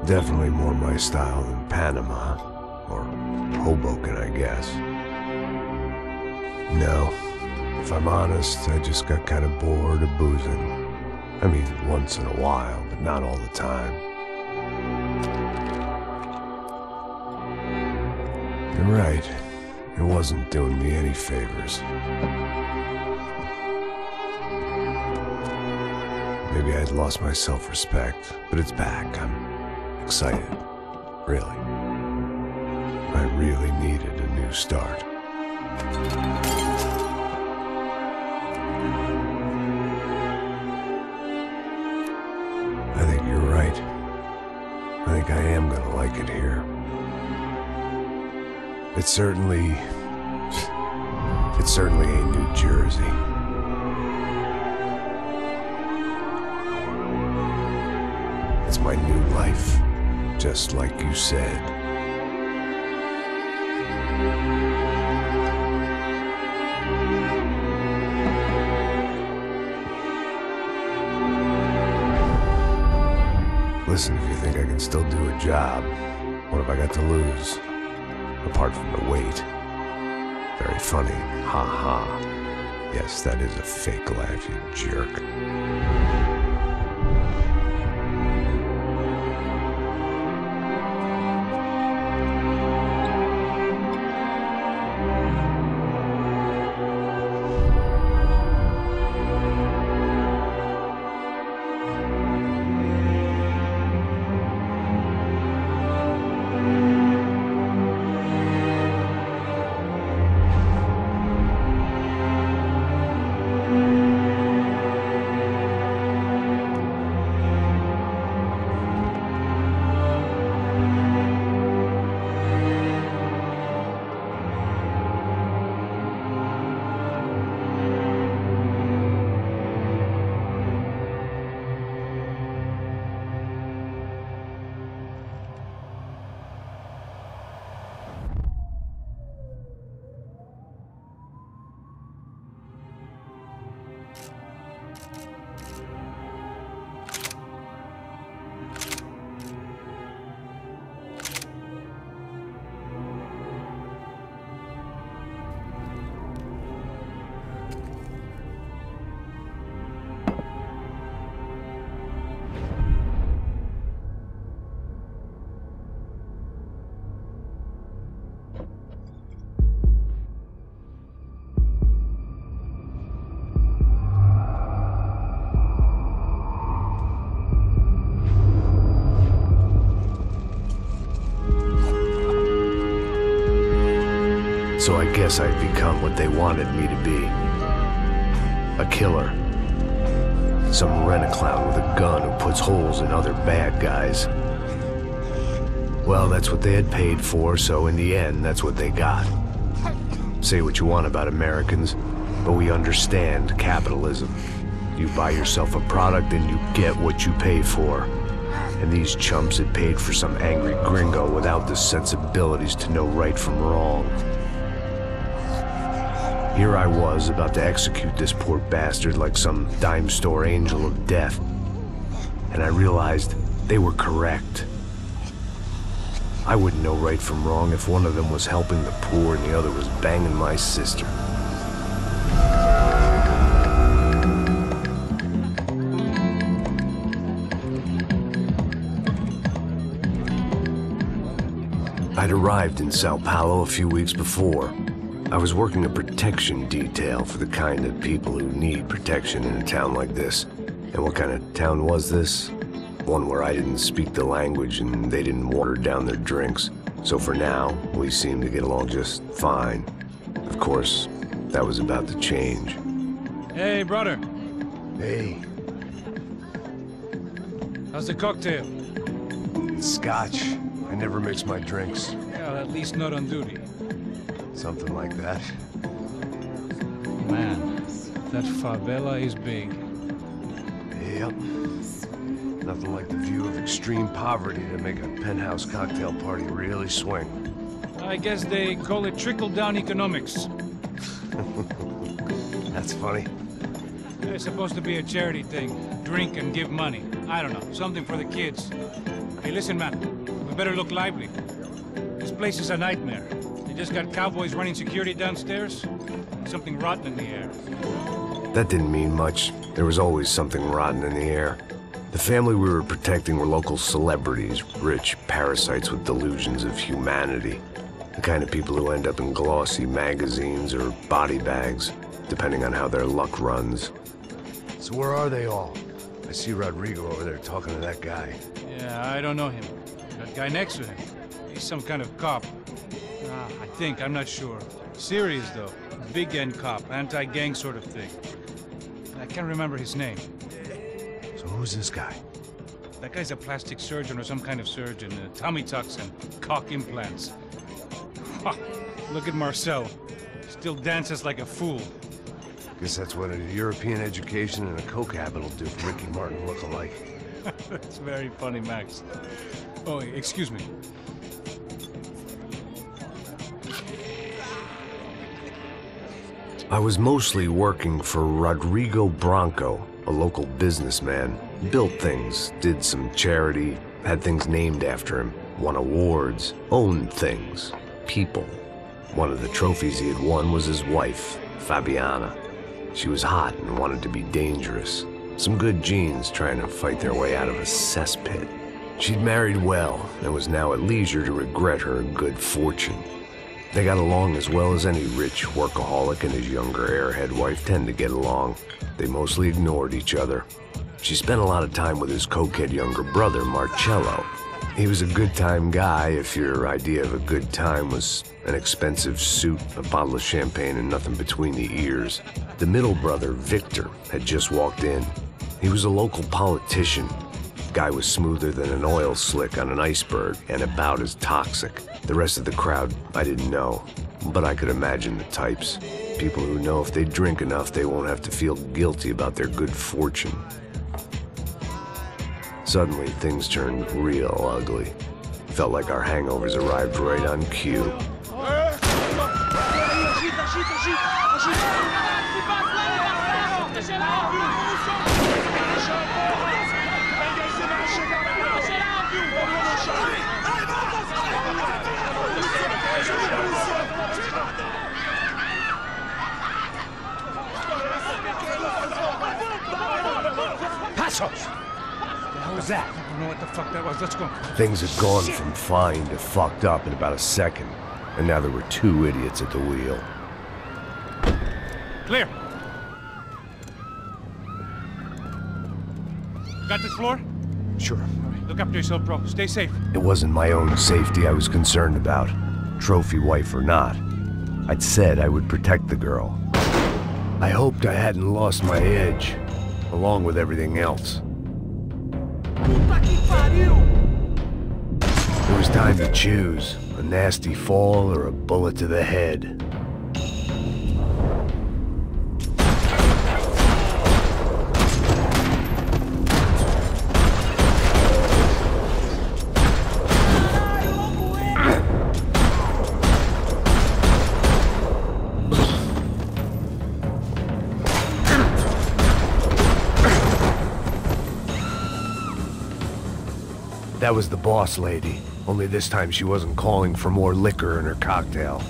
Definitely more my style than Panama, or Hoboken, I guess. No, if I'm honest, I just got kind of bored of boozing. I mean, once in a while, but not all the time. You're right, it wasn't doing me any favors. Maybe I'd lost my self-respect, but it's back. I'm excited, really. I really needed a new start. I think you're right. I think I am gonna like it here. It certainly ain't New Jersey. It's my new life, just like you said. Listen, if you think I can still do a job, what have I got to lose? Apart from the weight. Very funny. Ha ha. Yes, that is a fake laugh, you jerk. So I guess I've become what they wanted me to be. A killer. Some rent-a-clown with a gun who puts holes in other bad guys. Well, that's what they had paid for, so in the end, that's what they got. Say what you want about Americans, but we understand capitalism. You buy yourself a product and you get what you pay for. And these chumps had paid for some angry gringo without the sensibilities to know right from wrong. Here I was, about to execute this poor bastard like some dime store angel of death. And I realized they were correct. I wouldn't know right from wrong if one of them was helping the poor and the other was banging my sister. I'd arrived in Sao Paulo a few weeks before. I was working a protection detail for the kind of people who need protection in a town like this. And what kind of town was this? One where I didn't speak the language and they didn't water down their drinks. So for now, we seemed to get along just fine. Of course, that was about to change. Hey, brother. Hey. How's the cocktail? It's scotch. I never mix my drinks. Yeah, at least not on duty. Something like that. Man, that favela is big. Yep. Nothing like the view of extreme poverty to make a penthouse cocktail party really swing. I guess they call it trickle-down economics. That's funny. It's supposed to be a charity thing. Drink and give money. I don't know, something for the kids. Hey, listen, man, we better look lively. This place is a nightmare. They just got cowboys running security downstairs. Something rotten in the air. That didn't mean much. There was always something rotten in the air. The family we were protecting were local celebrities, rich parasites with delusions of humanity. The kind of people who end up in glossy magazines or body bags, depending on how their luck runs. So where are they all? I see Rodrigo over there talking to that guy. Yeah, I don't know him. That guy next to him, he's some kind of cop. I think, I'm not sure. Serious, though. Big-end cop, anti-gang sort of thing. I can't remember his name. So who's this guy? That guy's a plastic surgeon or some kind of surgeon. Tummy tucks and cock implants. Look at Marcel. Still dances like a fool. Guess that's what a European education and a coke habit will do for Ricky Martin look-alike. That's very funny, Max. Oh, excuse me. I was mostly working for Rodrigo Branco, a local businessman. Built things, did some charity, had things named after him, won awards, owned things, people. One of the trophies he had won was his wife, Fabiana. She was hot and wanted to be dangerous. Some good genes trying to fight their way out of a cesspit. She'd married well and was now at leisure to regret her good fortune. They got along as well as any rich workaholic and his younger airhead wife tend to get along. They mostly ignored each other. She spent a lot of time with his cokehead younger brother, Marcello. He was a good-time guy if your idea of a good time was an expensive suit, a bottle of champagne, and nothing between the ears. The middle brother, Victor, had just walked in. He was a local politician. Guy was smoother than an oil slick on an iceberg and about as toxic. The rest of the crowd, I didn't know, but I could imagine the types. People who know if they drink enough, they won't have to feel guilty about their good fortune. Suddenly, things turned real ugly. Felt like our hangovers arrived right on cue. Passos! What was that? I don't know what the fuck that was. Let's go. Things had gone from fine to fucked up in about a second, and now there were two idiots at the wheel. Clear. Got this floor? Sure. All right, look after yourself, bro. Stay safe. It wasn't my own safety I was concerned about, trophy wife or not. I'd said I would protect the girl. I hoped I hadn't lost my edge, along with everything else. It was time to choose, a nasty fall or a bullet to the head. That was the boss lady, only this time she wasn't calling for more liquor in her cocktail.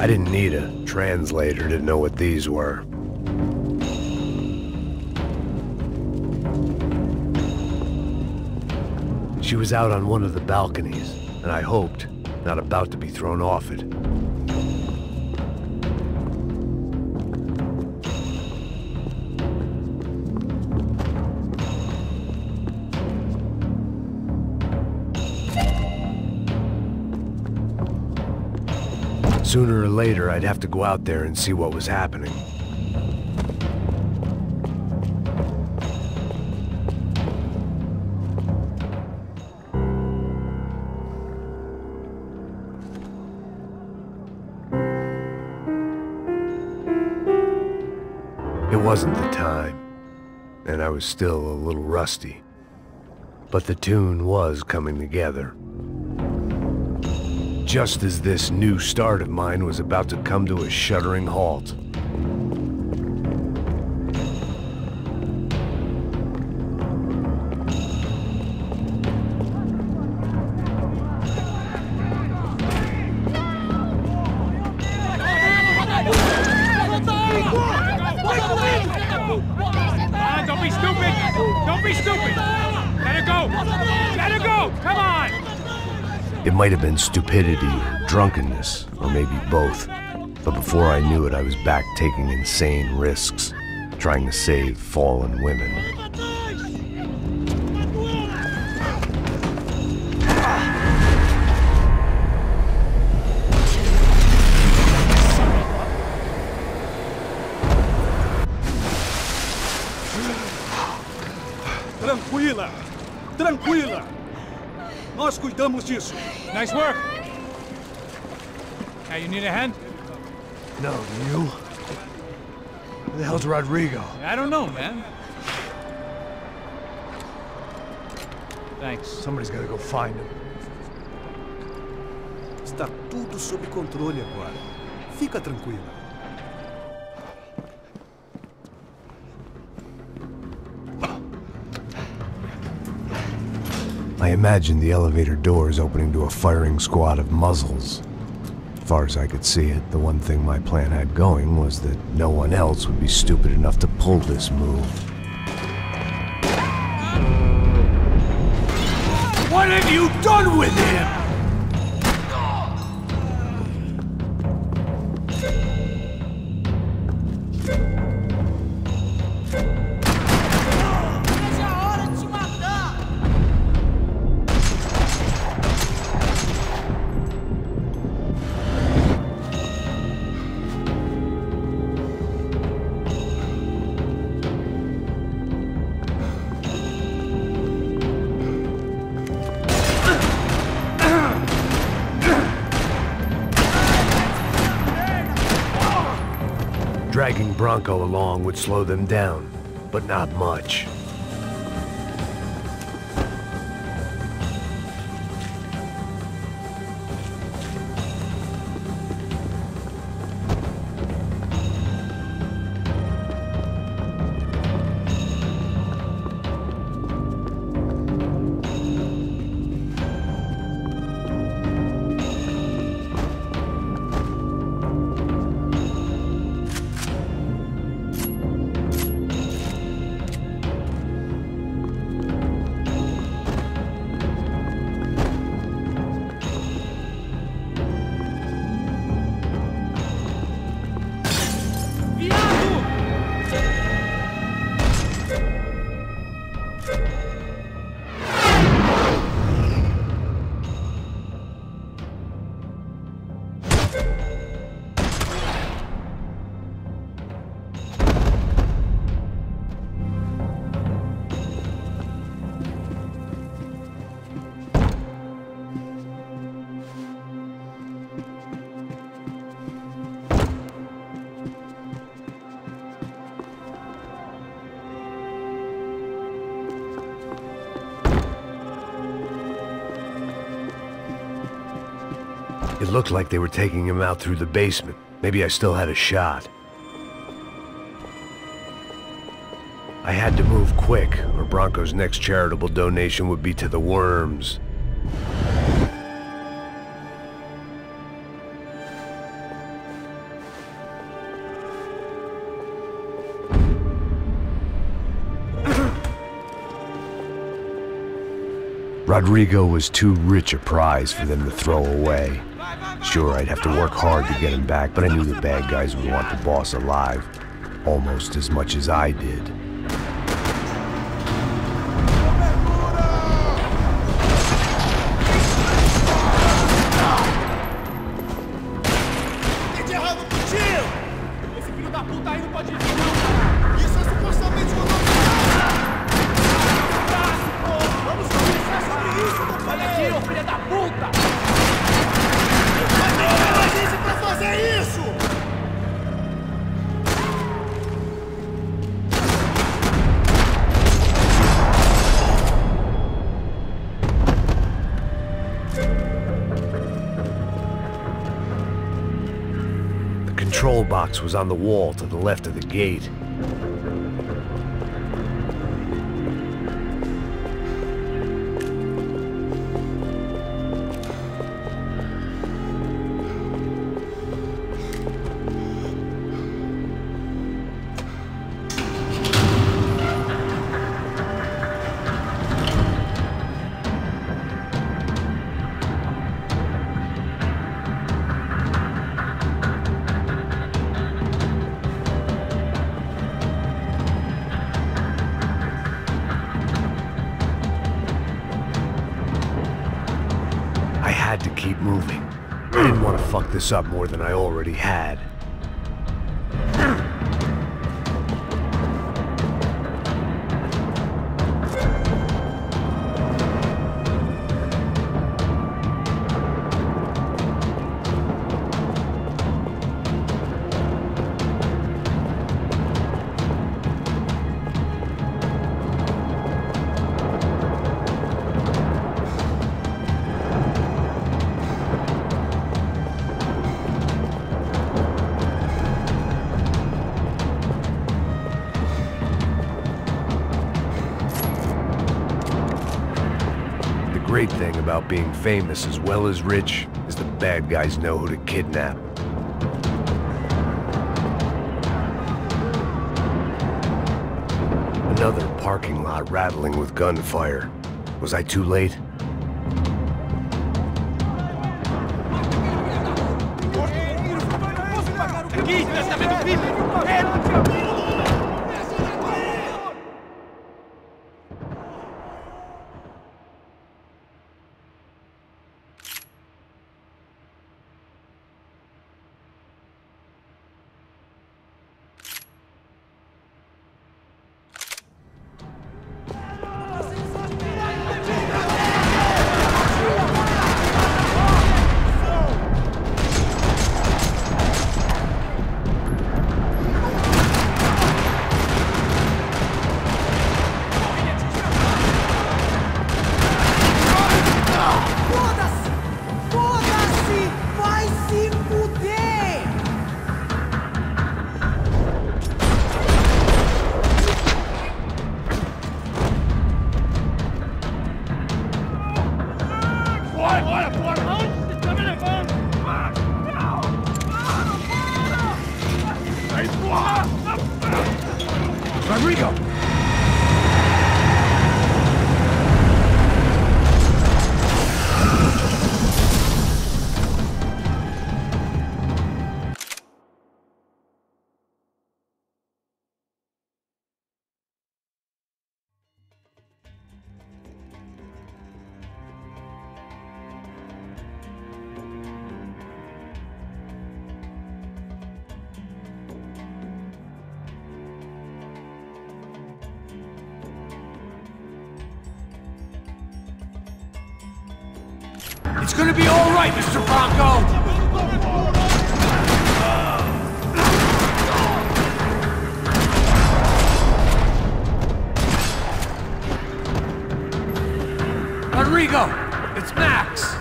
I didn't need a translator to know what these were. She was out on one of the balconies, and I hoped, not about to be thrown off it. Sooner or later, I'd have to go out there and see what was happening. It wasn't the time, and I was still a little rusty, but the tune was coming together. Just as this new start of mine was about to come to a shuddering halt. Don't be stupid! Don't be stupid! Let her go! Let her go! Come on! It might have been stupidity or drunkenness, or maybe both. But before I knew it, I was back taking insane risks, trying to save fallen women. Tranquila! Tranquila! Nós cuidamos disso. Nice work! Hey, you need a hand? No, you? Where the hell's Rodrigo? I don't know, man. Thanks. Somebody's gotta go find him. Está tudo sob controle agora. Fica tranquila. I imagined the elevator doors opening to a firing squad of muzzles. As far as I could see it, the one thing my plan had going was that no one else would be stupid enough to pull this move. What have you done with him? Dragging Bronco along would slow them down, but not much. It looked like they were taking him out through the basement. Maybe I still had a shot. I had to move quick, or Bronco's next charitable donation would be to the worms. Rodrigo was too rich a prize for them to throw away. Sure, I'd have to work hard to get him back, but I knew the bad guys would want the boss alive, almost as much as I did. control box was on the wall to the left of the gate. I had to keep moving. I didn't want to fuck this up more than I already had. The great thing about being famous as well as rich is the bad guys know who to kidnap. Another parking lot rattling with gunfire. Was I too late? Rodrigo! It's gonna be all right, Mr. Bronco! Rodrigo! It's Max!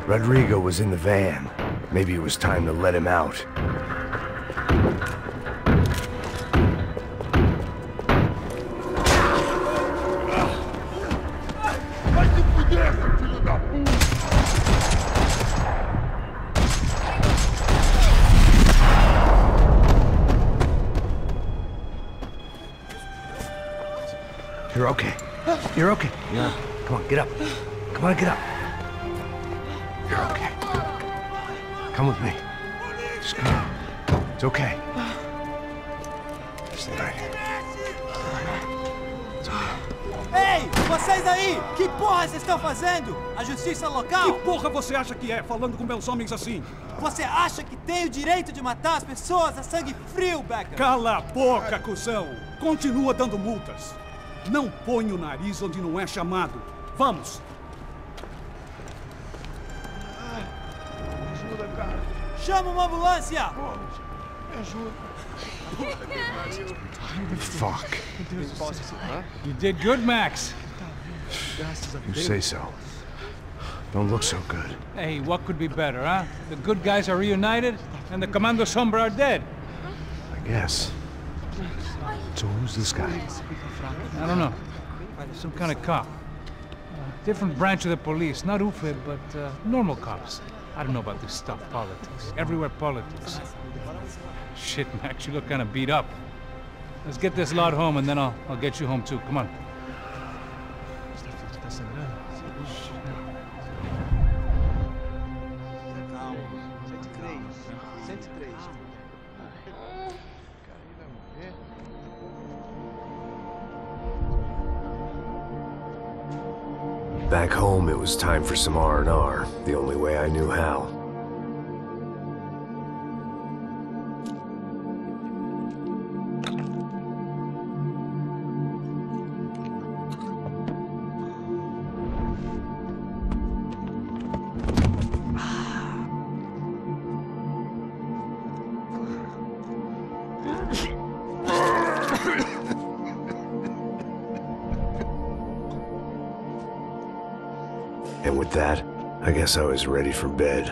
Rodrigo was in the van. Maybe it was time to let him out. You're okay. You're okay. Yeah. Come on, get up. Come on, get up. You're okay. Come with me. Just come on. It's okay. Stay right here. It's okay. Ei, vocês aí! Que porra vocês estão fazendo? A justiça local? Que porra você acha que é, falando com meus homens assim? Você acha que tem o direito de matar as pessoas a sangue frio, Becker? Cala a boca, cuzão! Continua dando multas. Não põe o nariz onde não é chamado. Vamos! Ajuda, cara. Chama uma ambulância! Me ajuda. Fuck. You did good, Max. You say so. Don't look so good. Hey, what could be better, huh? The good guys are reunited, and the Commando Sombra are dead. I guess. So who's this guy? I don't know. Some kind of cop. Different branch of the police. Not UFE, but normal cops. I don't know about this stuff, politics. Everywhere politics. Shit, Max, you look kind of beat up. Let's get this lot home, and then I'll get you home too. Come on. Back home, it was time for some R&R, the only way I knew how. And with that, I guess I was ready for bed.